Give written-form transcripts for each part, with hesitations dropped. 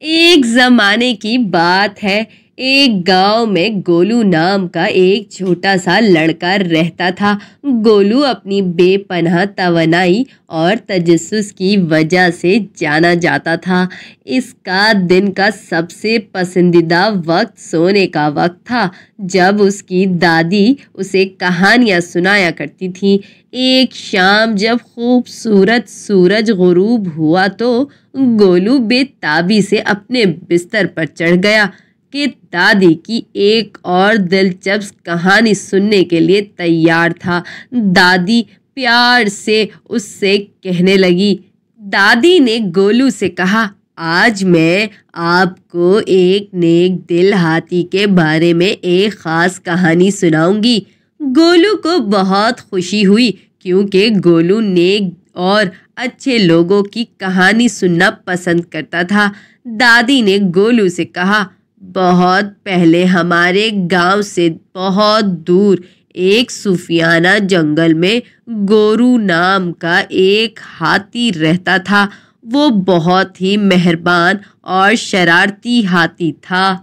ایک زمانے کی بات ہے، ایک گاؤں میں گولو نام کا ایک چھوٹا سا لڑکا رہتا تھا۔ گولو اپنی بے پناہ توانائی اور تجسس کی وجہ سے جانا جاتا تھا۔ اس کا دن کا سب سے پسندیدہ وقت سونے کا وقت تھا، جب اس کی دادی اسے کہانیاں سنایا کرتی تھی۔ ایک شام جب خوبصورت سورج غروب ہوا تو گولو بے تابی سے اپنے بستر پر چڑھ گیا کہ دادی کی ایک اور دلچسپ کہانی سننے کے لیے تیار تھا۔ دادی پیار سے اس سے کہنے لگی۔ دادی نے گولو سے کہا، آج میں آپ کو ایک نیک دل ہاتھی کے بارے میں ایک خاص کہانی سناؤں گی۔ گولو کو بہت خوشی ہوئی کیونکہ گولو نیک اور اچھے لوگوں کی کہانی سننا پسند کرتا تھا۔ دادی نے گولو سے کہا، بہت پہلے ہمارے گاؤں سے بہت دور ایک صوفیانہ جنگل میں گورو نام کا ایک ہاتھی رہتا تھا۔ وہ بہت ہی مہربان اور شرارتی ہاتھی تھا۔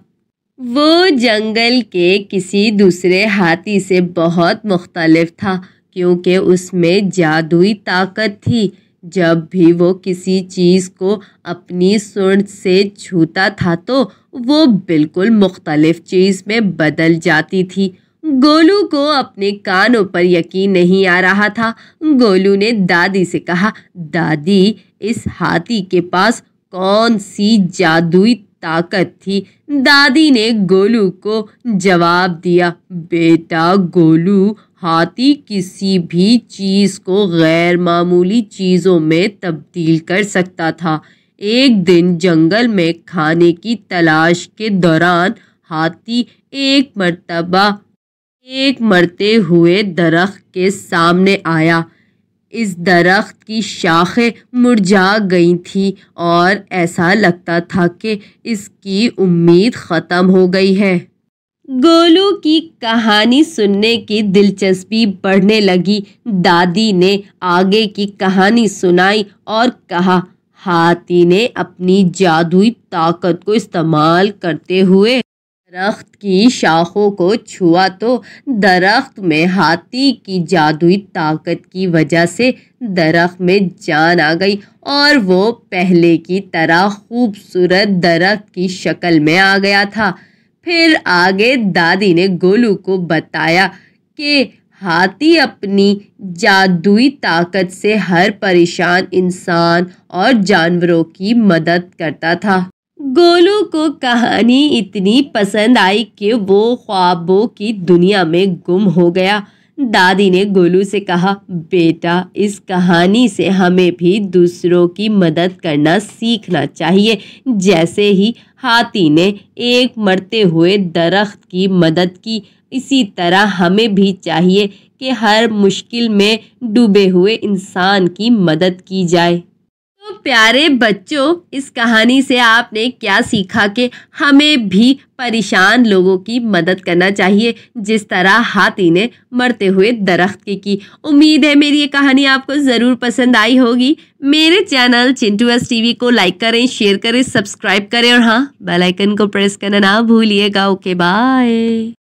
وہ جنگل کے کسی دوسرے ہاتھی سے بہت مختلف تھا کیونکہ اس میں جادوئی طاقت تھی۔ جب بھی وہ کسی چیز کو اپنی سونڈ سے چھوتا تھا تو وہ بالکل مختلف چیز میں بدل جاتی تھی۔ گولو کو اپنے کانوں پر یقین نہیں آ رہا تھا۔ گولو نے دادی سے کہا، دادی، اس ہاتھی کے پاس کون سی جادوئی طاقت تھی؟ دادی نے گولو کو جواب دیا، بیٹا گولو، ہاتھی کسی بھی چیز کو غیر معمولی چیزوں میں تبدیل کر سکتا تھا۔ ایک دن جنگل میں کھانے کی تلاش کے دوران ہاتھی ایک مرتبہ ایک مرتے ہوئے درخت کے سامنے آیا۔ اس درخت کی شاخیں مرجھا گئی تھیں اور ایسا لگتا تھا کہ اس کی امید ختم ہو گئی ہے۔ گولو کی کہانی سننے کی دلچسپی بڑھنے لگی۔ دادی نے آگے کی کہانی سنائی اور کہا، ہاتھی نے اپنی جادوئی طاقت کو استعمال کرتے ہوئے درخت کی شاخوں کو چھوا تو درخت میں ہاتھی کی جادوئی طاقت کی وجہ سے درخت میں جان آ گئی اور وہ پہلے کی طرح خوبصورت درخت کی شکل میں آ گیا تھا۔ پھر آگے دادی نے گولو کو بتایا کہ ہاتھی اپنی جادوئی طاقت سے ہر پریشان انسان اور جانوروں کی مدد کرتا تھا۔ گولو کو کہانی اتنی پسند آئی کہ وہ خوابوں کی دنیا میں گم ہو گیا۔ دادی نے گولو سے کہا، بیٹا، اس کہانی سے ہمیں بھی دوسروں کی مدد کرنا سیکھنا چاہیے۔ جیسے ہی ہاتھی نے ایک مرتے ہوئے درخت کی مدد کی، اسی طرح ہمیں بھی چاہیے کہ ہر مشکل میں ڈوبے ہوئے انسان کی مدد کی جائے۔ تو پیارے بچوں، اس کہانی سے آپ نے کیا سیکھا کہ ہمیں بھی پریشان لوگوں کی مدد کرنا چاہیے، جس طرح ہاتھی نے مرتے ہوئے درخت کی۔ امید ہے میری یہ کہانی آپ کو ضرور پسند آئی ہوگی۔ میرے channel Chintu S T V کو لائک کریں، شیئر کریں، سبسکرائب کریں اور ہاں، بیل آئیکن کو پریس کرنا نہ بھولیے گا۔ Okay, bye.